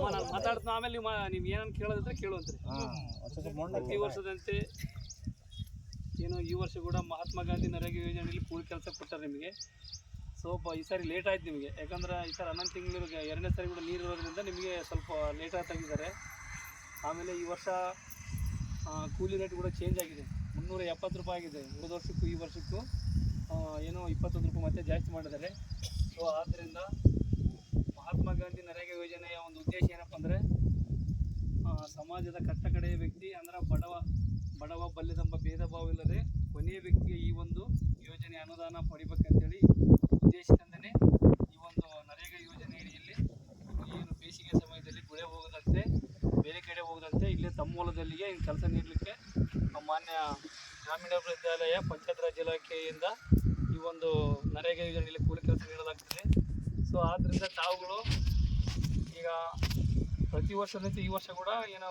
ನಾನು ಮಾತಾಡ್ತೀನಿ, ಆಮೇಲೆ ನೀವು ಏನನ್ನು ಕೇಳೋದಿದ್ರೆ ಕೇಳುವಂತ್ರಿ. ಪ್ರತಿ ವರ್ಷದಂತೆ ಏನು ಈ ವರ್ಷ ಕೂಡ ಮಹಾತ್ಮ ಗಾಂಧಿ ನರೇಗಾ ಯೋಜನೆಯಲ್ಲಿ ಕೂಲಿ ಕೆಲಸ ಕೊಟ್ಟಾರೆ ನಿಮಗೆ. ಸ್ವಲ್ಪ ಈ ಸಾರಿ ಲೇಟ್ ಆಯ್ತು ನಿಮಗೆ, ಯಾಕಂದ್ರೆ ಈ ಸಾರಿ 11 ತಿಂಗಳು 2ನೇ ಸಾರಿ ಕೂಡ ನೀರು ಇರೋದ್ರಿಂದ ನಿಮಗೆ ಸ್ವಲ್ಪ ಲೇಟಾಗಿ ತೆಗಿದ್ದಾರೆ. ಆಮೇಲೆ ಈ ವರ್ಷ ಕೂಲಿ ರೇಟ್ ಕೂಡ ಚೇಂಜ್ ಆಗಿದೆ, 370 ರೂಪಾಯಿ ಆಗಿದೆ. ಹೋದ ವರ್ಷಕ್ಕೂ ಈ ವರ್ಷಕ್ಕೂ ಏನೋ 21 ರೂಪಾಯಿ ಮತ್ತೆ ಜಾಸ್ತಿ ಮಾಡಿದ್ದಾರೆ. ಸೊ ಆದ್ದರಿಂದ ಮಹಾತ್ಮ ಗಾಂಧಿ ನರೇಗಾ ಯೋಜನೆಯ ಒಂದು ಉದ್ದೇಶ ಏನಪ್ಪ ಅಂದರೆ ಸಮಾಜದ ಕಟ್ಟಕಡೆಯ ವ್ಯಕ್ತಿ ಅಂದರೆ ಬಡವ ಬಲ್ಯದೆಂಬ ಭೇದ ಭಾವ ಇಲ್ಲದೆ ಕೊನೆಯ ವ್ಯಕ್ತಿಗೆ ಈ ಒಂದು ಯೋಜನೆ ಅನುದಾನ ಪಡಿಬೇಕಂತೇಳಿ ಉದ್ದೇಶದಿಂದನೇ ಈ ಒಂದು ನರೇಗಾ ಯೋಜನೆ ಅಡಿಯಲ್ಲಿ ಏನು ಬೇಸಿಗೆ ಸಮಯದಲ್ಲಿ ಗುಳೆ ಹೋಗದಂತೆ ಬೇರೆ ಕಡೆ ಹೋಗದಂತೆ ಇಲ್ಲೇ ತಮ್ಮ ಮೂಲದಲ್ಲಿಯೇ ಕೆಲಸ ನೀಡಲಿಕ್ಕೆ ಮಾನ್ಯ ಗ್ರಾಮೀಣಾಭಿವೃದ್ಧಿ ವಿದ್ಯಾಲಯ ಪಂಚಾಯತ್ ರಾಜ್ ಇಲಾಖೆಯಿಂದ ಈ ಒಂದು ನರೇಗಾ ಯೋಜನೆಯಲ್ಲಿ ಕೂಲಿ ಕೆಲಸ ನೀಡಲಾಗ್ತದೆ. ಸೊ ಆದ್ದರಿಂದ ತಾವುಗಳು ಈಗ ಪ್ರತಿ ವರ್ಷದಂತೆ ಈ ವರ್ಷ ಕೂಡ ಏನೋ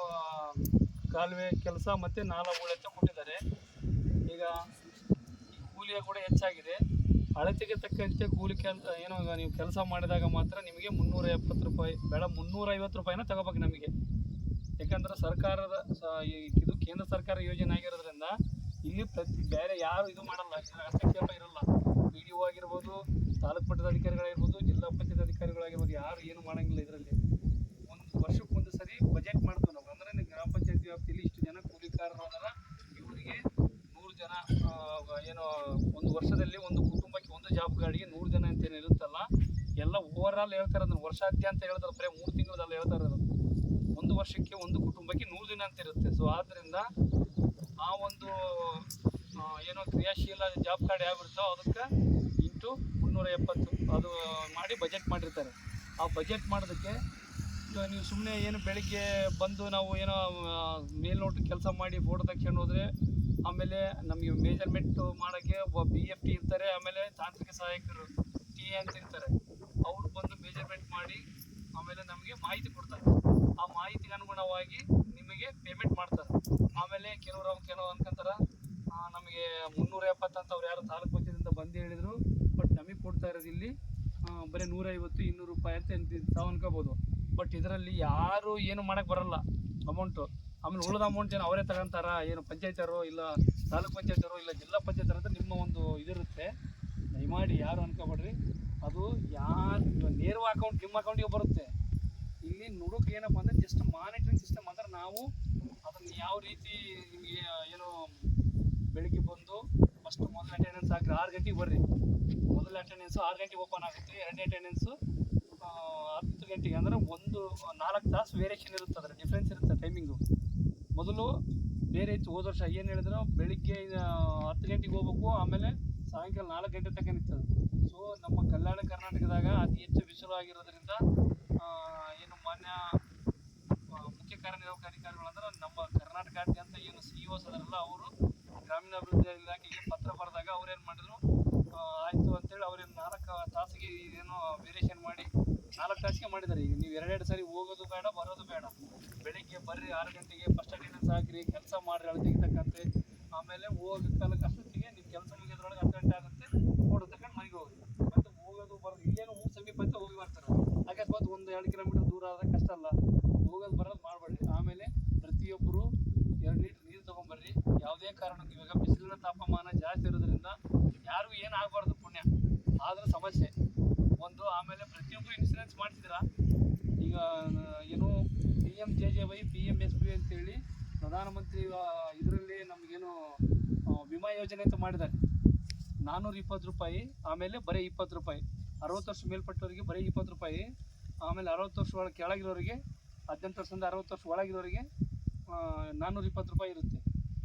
ಕಾಲುವೆ ಕೆಲಸ ಮತ್ತು ನಾಲಾ ಹೂಳೆತ್ತ ಕೊಟ್ಟಿದ್ದಾರೆ. ಈಗ ಈ ಕೂಲಿಯ ಕೂಡ ಹೆಚ್ಚಾಗಿದೆ. ಅಳತೆಗೆ ತಕ್ಕಂತೆ ಕೂಲಿ ಏನೋ ಈಗ ನೀವು ಕೆಲಸ ಮಾಡಿದಾಗ ಮಾತ್ರ ನಿಮಗೆ 370 ರೂಪಾಯಿ ಬೇಡ 350 ರೂಪಾಯಿನ ತಗೋಬೇಕು ನಮಗೆ. ಯಾಕಂದ್ರೆ ಸರ್ಕಾರದ ಇದು ಕೇಂದ್ರ ಸರ್ಕಾರ ಯೋಜನೆ ಆಗಿರೋದ್ರಿಂದ ಇಲ್ಲಿ ಬೇರೆ ಯಾರು ಇದು ಮಾಡಲ್ಲ, ಹಸ್ತಕ್ಷೇಪ ಇರಲ್ಲ. ಪಿ ಡಿ ಒ ಆಗಿರ್ಬೋದು, ತಾಲೂಕು ಮಟ್ಟದ ಅಧಿಕಾರಿಗಳಾಗಿರ್ಬೋದು, ಜಿಲ್ಲಾ ಪಂಚಾಯತ್ ಅಧಿಕಾರಿಗಳಾಗಿರ್ಬೋದು, ಯಾರು ಏನು ಮಾಡೋಂಗಿಲ್ಲ. ಇದರಲ್ಲಿ ವರ್ಷಕ್ಕೊಂದು ಸರಿ ಬಜೆಟ್ ಮಾಡ್ತೀವಿ ನಾವು. ಅಂದರೆ ಗ್ರಾಮ ಪಂಚಾಯತ್ ವ್ಯಾಪ್ತಿಯಲ್ಲಿ ಇಷ್ಟು ಜನ ಕೂಲಿಕಾರರು ಅದರ ಇವರಿಗೆ 100 ಜನ ಏನೋ ಒಂದು ವರ್ಷದಲ್ಲಿ ಒಂದು ಕುಟುಂಬಕ್ಕೆ ಒಂದು ಜಾಬ್ ಗಾರ್ಡ್ಗೆ 100 ಜನ ಅಂತೇನು ಇರುತ್ತಲ್ಲ, ಎಲ್ಲ ಓವರ್ ಆಲ್ ಹೇಳ್ತಾರೆ. ಅದನ್ನು ವರ್ಷಾದ್ಯಂತ ಹೇಳ್ತಾರೆ, ಬರೀ 3 ತಿಂಗಳಲ್ಲ ಹೇಳ್ತಾರೆ. ಅದು ಒಂದು ವರ್ಷಕ್ಕೆ ಒಂದು ಕುಟುಂಬಕ್ಕೆ 100 ದಿನ ಅಂತ ಇರುತ್ತೆ. ಸೊ ಆದ್ದರಿಂದ ಆ ಒಂದು ಏನೋ ಕ್ರಿಯಾಶೀಲ ಜಾಬ್ ಕಾರ್ಡ್ ಯಾವಿರುತ್ತೋ ಅದಕ್ಕೆ ಇಂಟು 370 ಅದು ಮಾಡಿ ಬಜೆಟ್ ಮಾಡಿರ್ತಾರೆ. ಆ ಬಜೆಟ್ ಮಾಡೋದಕ್ಕೆ ನೀವು ಸುಮ್ಮನೆ ಏನು ಬೆಳಿಗ್ಗೆ ಬಂದು ನಾವು ಏನೋ ಮೇಲ್ನೋಟ ಕೆಲಸ ಮಾಡಿ ಫೋಟೋ ತಗೊಂಡು ಹೋದರೆ ಆಮೇಲೆ ನಮಗೆ ಮೇಜರ್ಮೆಂಟ್ ಮಾಡೋಕ್ಕೆ BFT ಇರ್ತಾರೆ, ಆಮೇಲೆ ತಾಂತ್ರಿಕ ಸಹಾಯಕರು TA ಅಂತ ಇರ್ತಾರೆ. ಅವರು ಬಂದು ಮೇಜರ್ಮೆಂಟ್ ಮಾಡಿ ಆಮೇಲೆ ನಮಗೆ ಮಾಹಿತಿ ಕೊಡ್ತಾರೆ. ಆ ಮಾಹಿತಿಗೆ ಅನುಗುಣವಾಗಿ ನಿಮಗೆ ಪೇಮೆಂಟ್ ಮಾಡ್ತಾರೆ. ಆಮೇಲೆ ಕೆಲವರು ಅನ್ಕೊಂತಾರೆ ನಮಗೆ 370 ಅಂತ ಅವ್ರು ಯಾರು ತಾಲೂಕು ಪಂಚಾಯತಿಂದ ಬಂದು ಹೇಳಿದರು, ಬಟ್ ನಮಗೆ ಕೊಡ್ತಾ ಇರೋದು ಇಲ್ಲಿ ಬರೀ 150-200 ರೂಪಾಯಿ ಅಂತ ತಾವು ಅನ್ಕೋಬೋದು. ಬಟ್ ಇದರಲ್ಲಿ ಯಾರು ಏನು ಮಾಡೋಕ್ಕೆ ಬರಲ್ಲ ಅಮೌಂಟು. ಆಮೇಲೆ ಉಳಿದ ಅಮೌಂಟ್ ಏನು ಅವರೇ ತಗೊಂತಾರ, ಏನು ಪಂಚಾಯತರು ಇಲ್ಲ ತಾಲೂಕು ಪಂಚಾಯತರು ಇಲ್ಲ ಜಿಲ್ಲಾ ಪಂಚಾಯತರು ಅಂತ ನಿಮ್ಮ ಒಂದು ಇದಿರುತ್ತೆ. ದಯಮಾಡಿ ಯಾರು ಅನ್ಕೋಬೇಡ್ರಿ, ಅದು ಯಾರು ನೇರವ ಅಕೌಂಟ್ ನಿಮ್ಮ ಅಕೌಂಟಿಗೆ ಬರುತ್ತೆ. ಇಲ್ಲಿ ನುಡುಕು ಏನಪ್ಪ ಅಂದರೆ ಜಸ್ಟ್ ಮಾನಿಟ್ರಿಂಗ್ ಸಿಸ್ಟಮ್ ಅಂದರೆ ನಾವು ಅದನ್ನು ಯಾವ ರೀತಿ ನಿಮಗೆ ಏನು ಬೆಳಿಗ್ಗೆ ಬಂದು ಫಸ್ಟ್ ಮೊದಲ ಅಟೆಂಡೆನ್ಸ್ ಹಾಕಿ 6 ಗಂಟೆಗೆ ಬರ್ರಿ. ಮೊದಲ ಅಟೆಂಡೆನ್ಸು 6 ಗಂಟೆಗೆ ಓಪನ್ ಆಗುತ್ತೆ. 2ನೇ ಅಟೆಂಡೆನ್ಸು 10 ಗಂಟೆಗೆ. ಅಂದರೆ 4 ತಾಸು ವೇರಿಯೇಷನ್ ಇರುತ್ತೆ, ಅದರ ಡಿಫ್ರೆನ್ಸ್ ಇರುತ್ತೆ ಟೈಮಿಂಗು. ಮೊದಲು ಬೇರೆ ಇತ್ತು, ಹೋದ ವರ್ಷ ಏನು ಹೇಳಿದ್ರು ಬೆಳಿಗ್ಗೆ 10 ಗಂಟೆಗೆ ಹೋಗ್ಬೇಕು, ಆಮೇಲೆ ಸಾಯಂಕಾಲ 4 ಗಂಟೆ ತನಕ ನಿಂತದು. ಸೊ ನಮ್ಮ ಕಲ್ಯಾಣ ಕರ್ನಾಟಕದಾಗ ಅತಿ ಹೆಚ್ಚು ಬಿಸಿಲು ಆಗಿರೋದ್ರಿಂದ ಏನು ಮಾನ್ಯ ಮುಖ್ಯ ಕಾರ್ಯನಿರ್ವಾಹಕ ಅಧಿಕಾರಿಗಳಂದ್ರೆ ನಮ್ಮ ಕರ್ನಾಟಕಾದ್ಯಂತ ಏನು CEOs ಅದರಲ್ಲ, ಅವರು ಗ್ರಾಮೀಣಾಭಿವೃದ್ಧಿ ಇಲಾಖೆಗೆ ಪತ್ರ ಬರೆದಾಗ ಅವ್ರೇನು ಮಾಡಿದ್ರು, ಆಯಿತು ಅಂತೇಳಿ ಅವ್ರೇನು 4 ತಾಸಿಗೆ ಏನೋ ವೇರಿಯೇಷನ್ ಮಾಡಿ 4 ತಾಸಿಗೆ ಮಾಡಿದ್ದಾರೆ. ಈಗ ನೀವು 2 ಸಾರಿ ಹೋಗೋದು ಬೇಡ ಬರೋದು ಬೇಡ, ಬೆಳಿಗ್ಗೆ ಬರ್ರಿ 6 ಗಂಟೆಗೆ ಫಸ್ಟ್ ಅಟೆಂಡೆನ್ಸ್ ಹಾಕಿರಿ, ಕೆಲಸ ಮಾಡಿರಿ ಅಳತೆಗೆ ತಕ್ಕಂತೆ. ಆಮೇಲೆ ಹೋಗೋ ಕಾಲಕ್ಕೆ ಅಷ್ಟೊತ್ತಿಗೆ ನೀವು ಕೆಲಸ ಮುಗಿಯೋದ್ರೊಳಗೆ 10 ಗಂಟೆ ಆಗುತ್ತೆ, ಫೋಟೋ ತಗೊಂಡು ಮನೆಗೆ ಹೋಗಿ ಮತ್ತು ಹೋಗೋದು ಬರೋದು ಇಲ್ಲೇನು ಊರು ಸಮೀಪ ಅಂತ ಹೋಗಿ ಬರ್ತಾರೆ. ಅಕಸ್ಮಾತ್ 1-2 ಕಿಲೋಮೀಟರ್ ದೂರ ಆದರೆ ಕಷ್ಟ ಅಲ್ಲ, ಹೋಗೋದು ಬರೋದು ಮಾಡಬೇಡ್ರಿ. ಆಮೇಲೆ ಪ್ರತಿಯೊಬ್ಬರು 2 ಲೀಟ್ರ್ ನೀರು ತೊಗೊಂಬರ್ರಿ. ಯಾವುದೇ ಕಾರಣಕ್ಕೂ ಇವಾಗ ಬಿಸಿಲಿನ ತಾಪಮಾನ ಜಾಸ್ತಿ ಇರೋದ್ರಿಂದ ಯಾರಿಗೂ ಏನು ಆಗಬಾರ್ದು, ಪುಣ್ಯ ಆದರೂ ಸಮಸ್ಯೆ ಒಂದು. ಆಮೇಲೆ ಪ್ರತಿಯೊಬ್ಬರು ಇನ್ಸೂರೆನ್ಸ್ ಮಾಡಿಸಿದ್ದೀರಾ. ಈಗ ಏನು PMJJY PMSBY ಅಂತೇಳಿ ಪ್ರಧಾನಮಂತ್ರಿ ಇದರಲ್ಲಿ ನಮಗೇನು ವಿಮಾ ಯೋಜನೆ ಅಂತ ಮಾಡಿದ್ದಾರೆ. 420 ರೂಪಾಯಿ, ಆಮೇಲೆ ಬರೀ 20 ರೂಪಾಯಿ. 60 ವರ್ಷ ಮೇಲ್ಪಟ್ಟವರಿಗೆ ಬರೀ 20 ರೂಪಾಯಿ, ಆಮೇಲೆ 60 ವರ್ಷ ಒಳಗೆ ಕೆಳಗಿರೋರಿಗೆ 18 ವರ್ಷದಿಂದ 60 ವರ್ಷ ಒಳಗಿರೋರಿಗೆ 420 ರೂಪಾಯಿ ಇರುತ್ತೆ.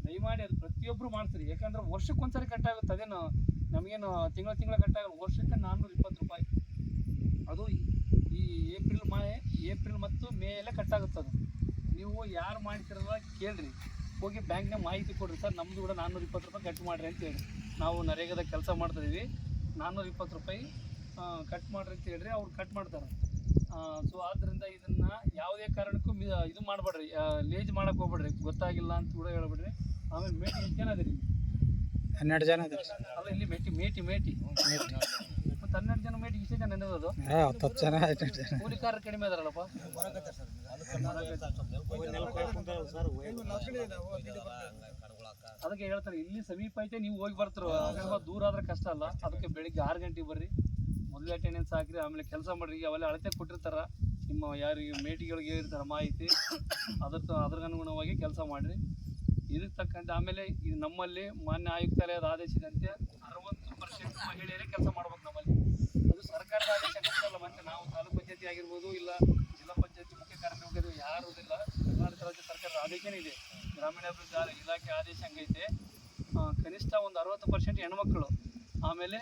ದಯಮಾಡಿ ಅದು ಪ್ರತಿಯೊಬ್ಬರು ಮಾಡ್ತೀರಿ, ಯಾಕಂದರೆ ವರ್ಷಕ್ಕೊಂದ್ಸರಿ ಕಟ್ಟಾಗುತ್ತೆ. ಅದೇನು ನಮಗೇನು ತಿಂಗಳ ಕಟ್ಟಾಗಲ್ಲ, ವರ್ಷಕ್ಕೆ 420 ರೂಪಾಯಿ. ಅದು ಈ ಏಪ್ರಿಲ್ ಮತ್ತು ಮೇಯಲ್ಲೇ ಕಟ್ಟಾಗುತ್ತೆ. ಅದು ನೀವು ಯಾರು ಮಾಡ್ತಿರಲ್ಲ ಕೇಳಿರಿ, ಹೋಗಿ ಬ್ಯಾಂಕ್ನಾಗ ಮಾಹಿತಿ ಕೊಡ್ರಿ, ಸರ್ ನಮ್ಮದು ಕೂಡ 420 ರೂಪಾಯಿ ಕಟ್ ಮಾಡಿರಿ ಅಂತ ಹೇಳಿ. ನಾವು ನರೇಗಾದ ಕೆಲಸ ಮಾಡ್ತಾಯಿದ್ದೀವಿ, 420 ರೂಪಾಯಿ ಕಟ್ ಮಾಡಿರಿ ಅಂತ ಹೇಳ್ರಿ, ಅವ್ರು ಕಟ್ ಮಾಡ್ತಾರೆ. ಸೊ ಆದ್ದರಿಂದ ಇದನ್ನು ಯಾವುದೇ ಕಾರಣಕ್ಕೂ ಇದು ಮಾಡಬೇಡ್ರಿ, ಲೇಜ್ ಮಾಡೋಕ್ಕೆ ಹೋಗ್ಬೇಡ್ರಿ, ಗೊತ್ತಾಗಿಲ್ಲ ಅಂತ ಕೂಡ ಹೇಳ್ಬೇಡ್ರಿ. ಆಮೇಲೆ ಮೇಟಿ ಎಷ್ಟು ಜನ ಅದಿರಿ? 12 ಜನ ಅದಿರಿ. ಅಲ್ಲ ಇಲ್ಲಿ ಮೇಟಿ ಮತ್ತು 12 ಜನ ಮೇಟಿಗೆ ಇಷ್ಟೇ ಜನ ಇರೋದು. 10 ಜನ ಕೂಲಿಕಾರರು ಕಡಿಮೆ ಅದಾರಲ್ಲಪ್ಪ. ಅದಕ್ಕೆ ಹೇಳ್ತಾರೆ ಇಲ್ಲಿ ಸಮೀಪ ಐತೆ ನೀವು ಹೋಗಿ ಬರ್ತೀರೋ, ಅದರಿಂದ ದೂರ ಆದ್ರೆ ಕಷ್ಟ ಅಲ್ಲ. ಅದಕ್ಕೆ ಬೆಳಿಗ್ಗೆ 6 ಗಂಟೆಗೆ ಬರ್ರಿ, ಮೊದಲು ಅಟೆಂಡೆನ್ಸ್ ಹಾಕಿರಿ, ಆಮೇಲೆ ಕೆಲಸ ಮಾಡಿರಿ. ಅವೆಲ್ಲ ಅಳತೆ ಕೊಟ್ಟಿರ್ತಾರ, ನಿಮ್ಮ ಯಾರಿಗೆ ಮೇಟಿಗಳಿಗೆ ಇರ್ತಾರೆ ಮಾಹಿತಿ, ಅದ್ರಗನುಗುಣವಾಗಿ ಕೆಲಸ ಮಾಡಿರಿ. ಇದಕ್ಕೆ ತಕ್ಕಂತೆ ಆಮೇಲೆ ಇದು ನಮ್ಮಲ್ಲಿ ಮಾನ್ಯ ಆಯುಕ್ತಾಲಯದ ಆದೇಶದಂತೆ 60% ಮಹಿಳೆಯರೇ ಕೆಲಸ ಮಾಡ್ಬೇಕು ನಮ್ಮಲ್ಲಿ. ಅದು ಸರ್ಕಾರದ ಆದೇಶ ಅಲ್ಲ, ಮತ್ತೆ ನಾವು ತಾಲೂಕು ಪಂಚಾಯತಿ ಆಗಿರ್ಬೋದು, ಇಲ್ಲ ಜಿಲ್ಲಾ ಪಂಚಾಯತಿ ಮುಖ್ಯ ಕಾರ್ಯನಿರ್ವಾಹಕರು ಯಾರು ಇಲ್ಲ. ಕರ್ನಾಟಕ ರಾಜ್ಯ ಸರ್ಕಾರದ ಆದೇಶನೇ ಇದೆ, ಗ್ರಾಮೀಣಾಭಿವೃದ್ಧಿ ಇಲಾಖೆ ಆದೇಶ ಹಂಗೈತೆ. ಕನಿಷ್ಠ ಒಂದು 60% ಹೆಣ್ಮಕ್ಳು, ಆಮೇಲೆ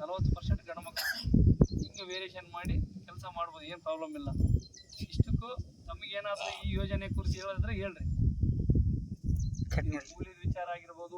40% ಗಂಡು ಮಕ್ಕಳು, ಹಿಂಗೆ ವೇರಿಯೇಷನ್ ಮಾಡಿ ಕೆಲಸ ಮಾಡ್ಬೋದು, ಏನು ಪ್ರಾಬ್ಲಮ್ ಇಲ್ಲ. ಇಷ್ಟಕ್ಕೂ ತಮಗೇನಾದರೂ ಈ ಯೋಜನೆ ಕುರಿತು ಹೇಳಿದ್ರೆ ಹೇಳ್ರಿ. ಕೂಲಿ ವಿಚಾರ ಆಗಿರ್ಬೋದು,